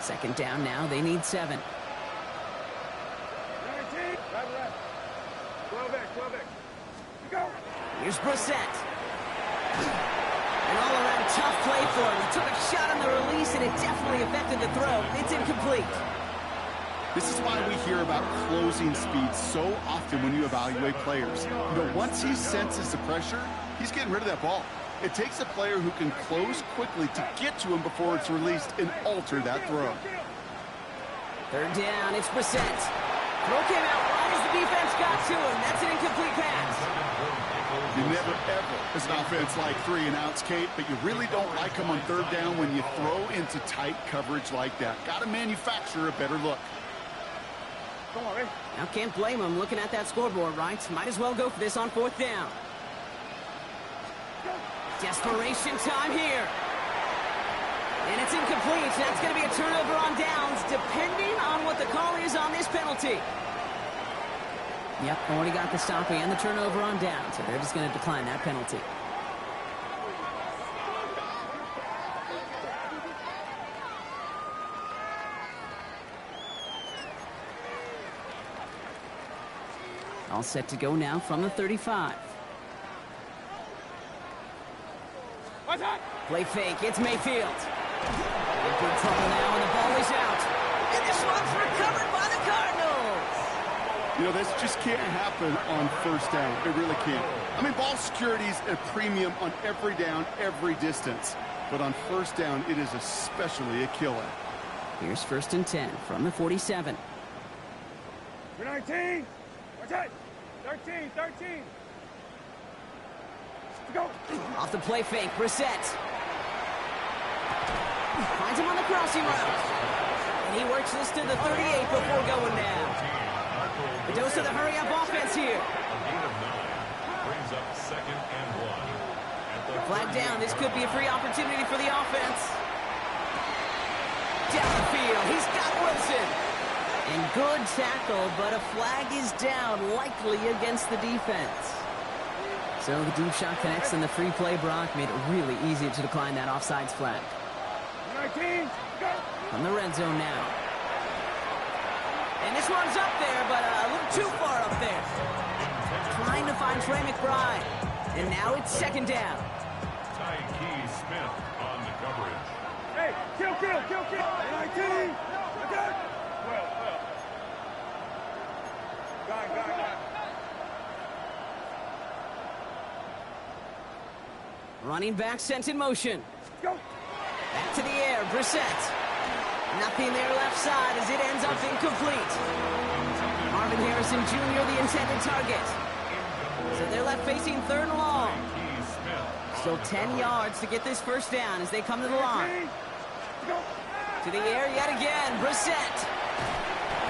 Second down now, they need 7. 19. Right, right. 12X. Go. Here's Brissett. An all-around tough play for him. He took a shot on the release, and it definitely affected the throw. It's incomplete. This is why we hear about closing speed so often when you evaluate players. Once he senses the pressure, he's getting rid of that ball. It takes a player who can close quickly to get to him before it's released and alter that throw. 3rd down, it's Brissett. Throw came out right as the defense got to him. That's an incomplete pass. You never, ever, as an offense, like 3 and outs, Kate, but you really don't like them on 3rd down when you throw into tight coverage like that. Got to manufacture a better look. Come on, Ray. Now can't blame him looking at that scoreboard, right? Might as well go for this on 4th down. Desperation time here. And it's incomplete. That's going to be a turnover on downs, depending on what the call is on this penalty. Yep, already got the stop and the turnover on down, so they're just going to decline that penalty. All set to go now from the 35. What's that? Play fake, it's Mayfield. In big trouble now, and the ball is out. And this one's recovered by the Cardinals. This just can't happen on 1st down. It really can't. I mean, ball security is a premium on every down, every distance. But on 1st down, it is especially a killer. Here's 1st and 10 from the 47. You're 19. What's that? 13. Go. Off the play fake, Brissett. Finds him on the crossing route. And he works this to the 38 before going down. A dose of the hurry-up offense here. Brings up 2nd and 1. Flag down. This could be a free opportunity for the offense. Down the field. He's got Wilson. And good tackle, but a flag is down, likely against the defense. So the deep shot connects, and the free play, Brock, made it really easy to decline that offsides flag. 19. Go. From the red zone now. And this one's up there, but a little too far up there. Trying to find Trey McBride. And now it's 2nd down. Tyke Smith on the coverage. Hey, kill, kill, kill, kill. 19. Okay. Well. Got. Running back sent in motion. Go. Back to the air, Brissett. Nothing there left side as it ends up incomplete. Marvin Harrison Jr. the intended target. So they're left facing 3rd and long. Still 10 yards to get this first down as they come to the line. To the air yet again, Brissett.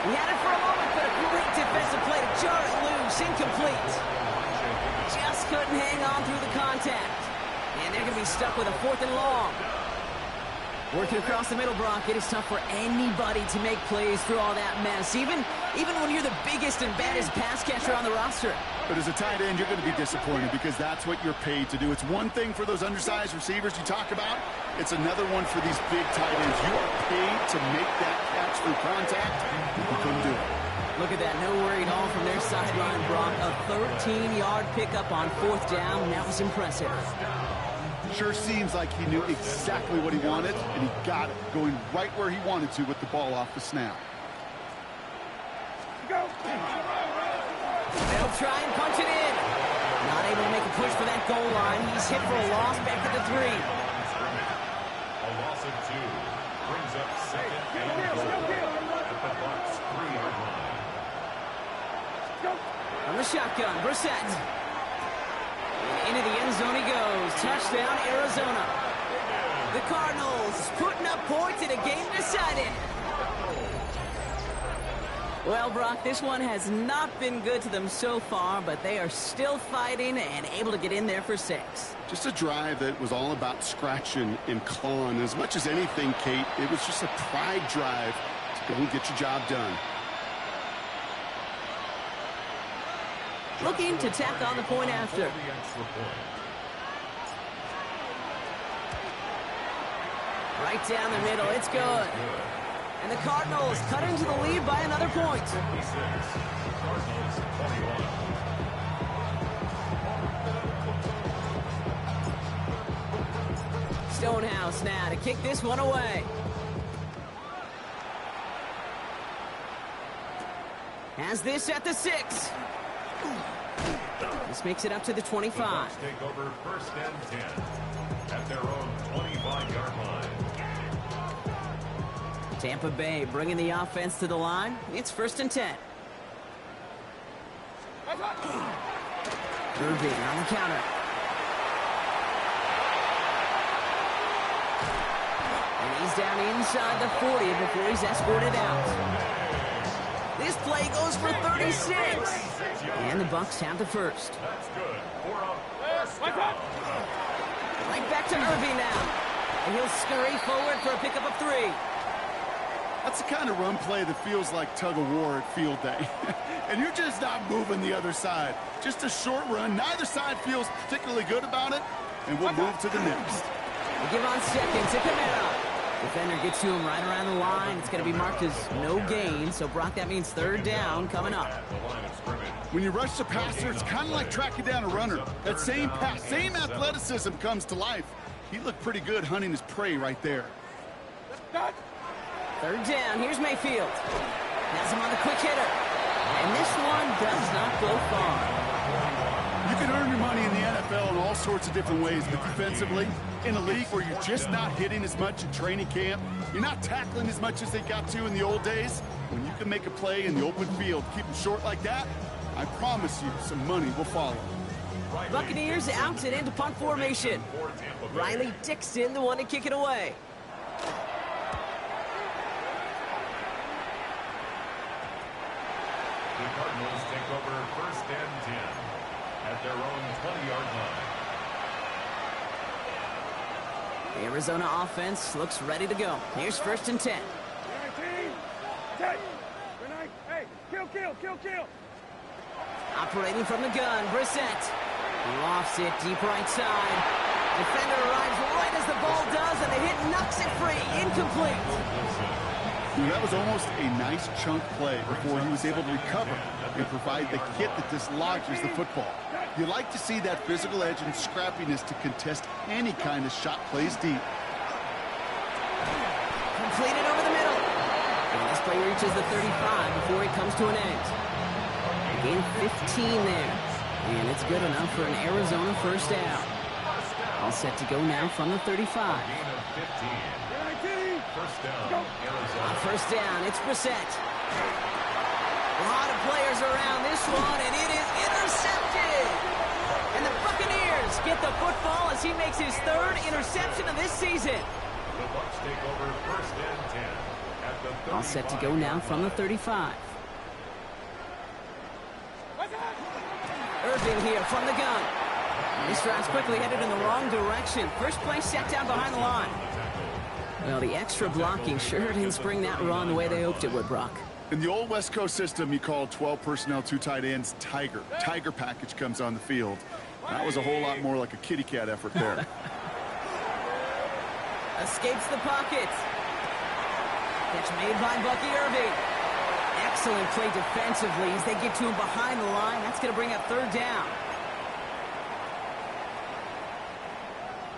He had it for a moment, but a great defensive play to jar it loose, incomplete. Just couldn't hang on through the contact. And they're going to be stuck with a 4th and long. Working across the middle, Brock, it is tough for anybody to make plays through all that mess, even when you're the biggest and baddest pass catcher on the roster. But as a tight end, you're going to be disappointed because that's what you're paid to do. It's one thing for those undersized receivers you talk about. It's another one for these big tight ends. You are paid to make that catch through contact. You couldn't do it. Look at that, no worry at all from their sideline, Brock. A 13-yard pickup on 4th down. That was impressive. Sure seems like he knew exactly what he wanted, and he got it, going right where he wanted to with the ball off the snap. Go. They'll try and punch it in. Not able to make a push for that goal line. He's hit for a loss back at the 3. A loss of 2 brings up 2nd and goal at the Bucs' 3-yard line. From the shotgun, Brissett. And into the end zone he goes. Touchdown, Arizona. The Cardinals putting up points in a game decided. Well, Brock, this one has not been good to them so far, but they are still fighting and able to get in there for 6. Just a drive that was all about scratching and clawing. As much as anything, Kate, it was just a pride drive to go and get your job done. Looking to tack on the point after. Right down the middle, it's good. And the Cardinals cut into the lead by another point. Stonehouse now to kick this one away. Has this at the 6. This makes it up to the 25. The Bucs take over 1st and 10 at their own 25-yard line. Tampa Bay bringing the offense to the line. It's 1st and 10. Irving on the counter. And he's down inside the 40 before he's escorted out. This play goes for 36. And the Bucs have the first. That's good. Right back to Irving now. And he'll scurry forward for a pickup of 3. That's the kind of run play that feels like tug-of-war at field day. And you're just not moving the other side. Just a short run. Neither side feels particularly good about it. And we'll move to the next. They give on 2nd to Kamara. Defender gets to him right around the line. It's going to be marked as no gain. So, Brock, that means 3rd down coming up. When you rush the passer, it's kind of like tracking down a runner. That same pass, same athleticism comes to life. He looked pretty good hunting his prey right there. 3rd down. Here's Mayfield. Has him on the quick hitter. And this one does not go far. You can earn your money in the NFL in all sorts of different ways, but defensively, in a league where you're just not hitting as much in training camp, you're not tackling as much as they got to in the old days, when you can make a play in the open field, keep it short like that, I promise you some money will follow. Buccaneers out and into punt formation. Riley Dixon, the one to kick it away. The Cardinals take over 1st and 10 at their own 20-yard line. The Arizona offense looks ready to go. Here's 1st and 10. 10. Hey, kill. Operating from the gun, Brissett. Lofts it deep right side. Defender arrives right as the ball does, and the hit knocks it free. Incomplete. That was almost a nice chunk play before he was able to recover and provide the hit that dislodges the football. You like to see that physical edge and scrappiness to contest any kind of shot plays deep. Completed over the middle. And this play reaches the 35 before it comes to an end. Gain 15 there. And it's good enough for an Arizona first down. All set to go now from the 35. Gain of 15. First down, Arizona. On first down, it's Brissett. A lot of players around this one, and it is intercepted. And the Buccaneers get the football as he makes his third interception of this season. The Bucs take over first and 10 at the 35. All set to go now from the 35. Irving here from the gun. This drive's quickly headed in the wrong direction. First play set down behind the line. Well, the extra blocking sure didn't spring that run the way they hoped it would, Brock. In the old West Coast system, you call 12 personnel, 2 tight ends, Tiger. Tiger package comes on the field. That was a whole lot more like a kitty cat effort there. Escapes the pocket. Catch made by Bucky Irving. Excellent play defensively as they get to him behind the line. That's going to bring up third down.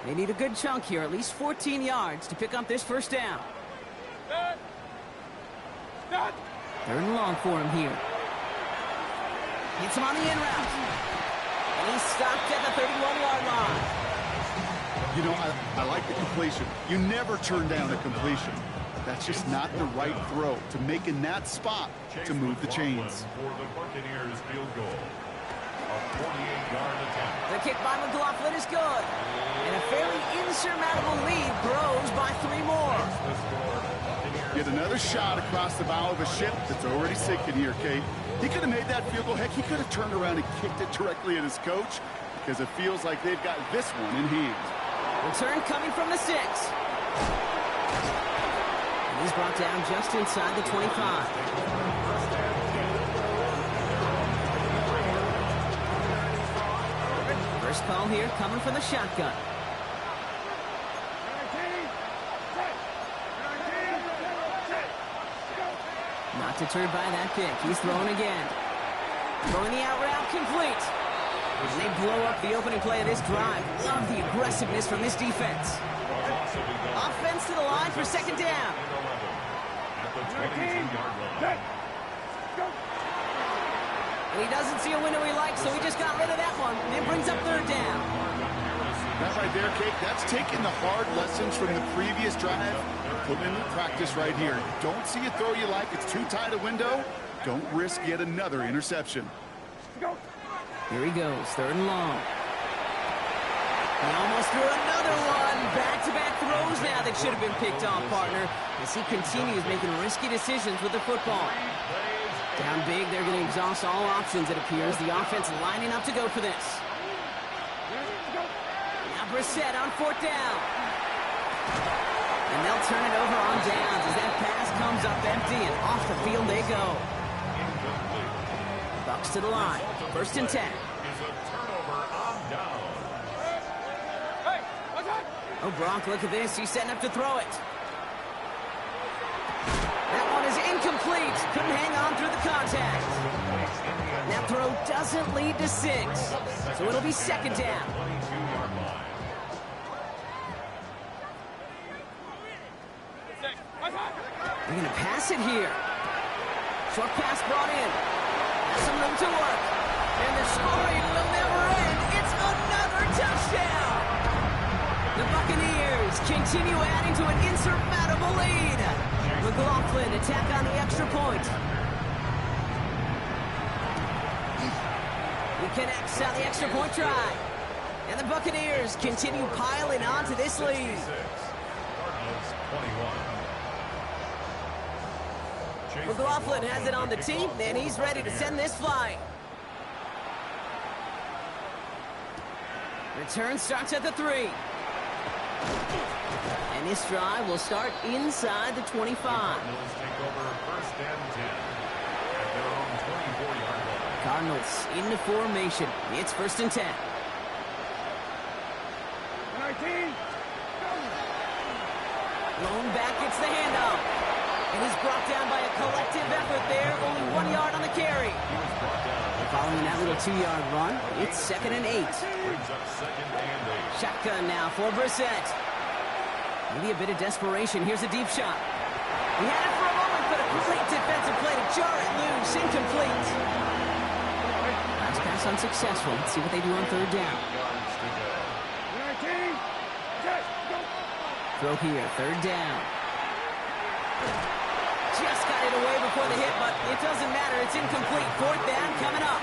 They need a good chunk here, at least 14 yards to pick up this first down. Third and long for him here. Hits him on the in route. And he's stopped at the 31-yard line. You know, I like the completion. You never turn down a completion. That's just not the right throw to make in that spot to move the chains. For the Buccaneers field goal. A 48-yard attempt. The kick by McLaughlin is good. And a fairly insurmountable lead grows by 3 more. Get another shot across the bow of a ship that's already sinking here, Kate. He could have made that field goal. Heck, he could have turned around and kicked it directly at his coach because it feels like they've got this one in hand. Return coming from the 6. And he's brought down just inside the 25. First call here coming from the shotgun. Not deterred by that kick. He's throwing again. Throwing the out route complete. And they blow up the opening play of this drive. Love the aggressiveness from this defense. Offense to the line for second down. At the 22-yard line. And he doesn't see a window he likes, so he just got rid of that one. And it brings up third down. That right there, Kate, that's taking the hard lessons from the previous drive and putting it into practice right here. Don't see a throw you like. It's too tight a window. Don't risk yet another interception. Here he goes, third and long. He almost threw another one. Back-to-back throws now that should have been picked off, partner, as he continues making risky decisions with the football. Down big, they're going to exhaust all options, it appears. The offense lining up to go for this. Now Brissett on fourth down. And they'll turn it over on downs as that pass comes up empty, and off the field they go. Bucks to the line. First and 10. Is a turnover on down. Oh, Brock, look at this. He's setting up to throw it. That one is incomplete. Couldn't hang on through the contact. That throw doesn't lead to 6. So it'll be second down. 22-yard line. They're going to pass it here. Short pass brought in. Has some room to work. And the scoring will never end. It's another touchdown. The Buccaneers continue adding to an insurmountable lead. McLaughlin attack on the extra point. He connects on the extra point try. And the Buccaneers continue piling on to this lead. Cardinals 21. McLaughlin has it on the tee, and he's ready to send this flying. Return starts at the 3. And this drive will start inside the 25. Cardinals take over first and 10 at their own 24-yard line. Cardinals into formation. It's first and 10. 19. Lone back gets the handoff. And he's brought down by a collective effort there. Only 1 yard on the carry. And following that little 2-yard run, it's second and 8. Brings up second and 8. Shotgun now for Brissett. Maybe a bit of desperation. Here's a deep shot. He had it for a moment, but a great defensive play to jar it loose. Incomplete. Last pass unsuccessful. Let's see what they do on third down. Throw here, third down. Just got it away before the hit, but it doesn't matter. It's incomplete. Fourth down coming up.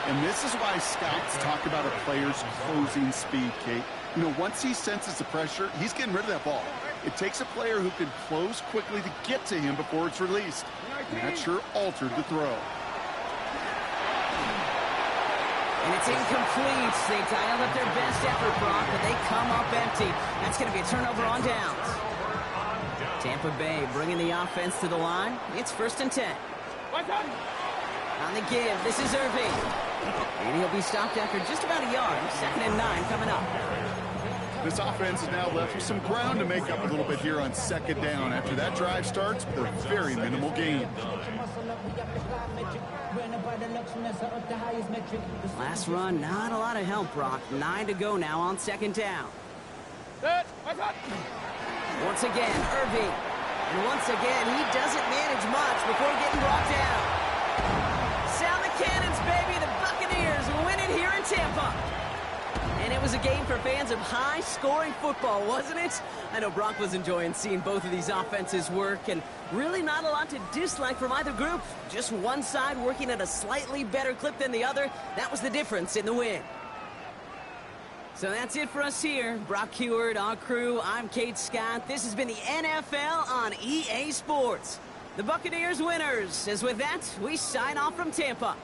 And this is why scouts talk about a player's closing speed, Kate. You know, once he senses the pressure, he's getting rid of that ball. It takes a player who can close quickly to get to him before it's released. And that sure altered the throw. And it's incomplete. They dialed up their best effort, Brock, but they come up empty. That's going to be a turnover on downs. Tampa Bay bringing the offense to the line. It's 1st and 10. On the give, this is Irving. And he'll be stopped after just about a yard. 2nd and 9 coming up. This offense is now left with some ground to make up a little bit here on 2nd down. After that drive starts with a very minimal gain. Last run, not a lot of help, Brock. 9 to go now on 2nd down. Once again, Irving. And once again, he doesn't manage much before getting brought down. Sound the cannons, baby. The Buccaneers win it here in Tampa. And it was a game for fans of high-scoring football, wasn't it? I know Brock was enjoying seeing both of these offenses work, and really not a lot to dislike from either group. Just one side working at a slightly better clip than the other. That was the difference in the win. So that's it for us here. Brock Heward, our crew, I'm Kate Scott. This has been the NFL on EA Sports. The Buccaneers winners. As with that, we sign off from Tampa.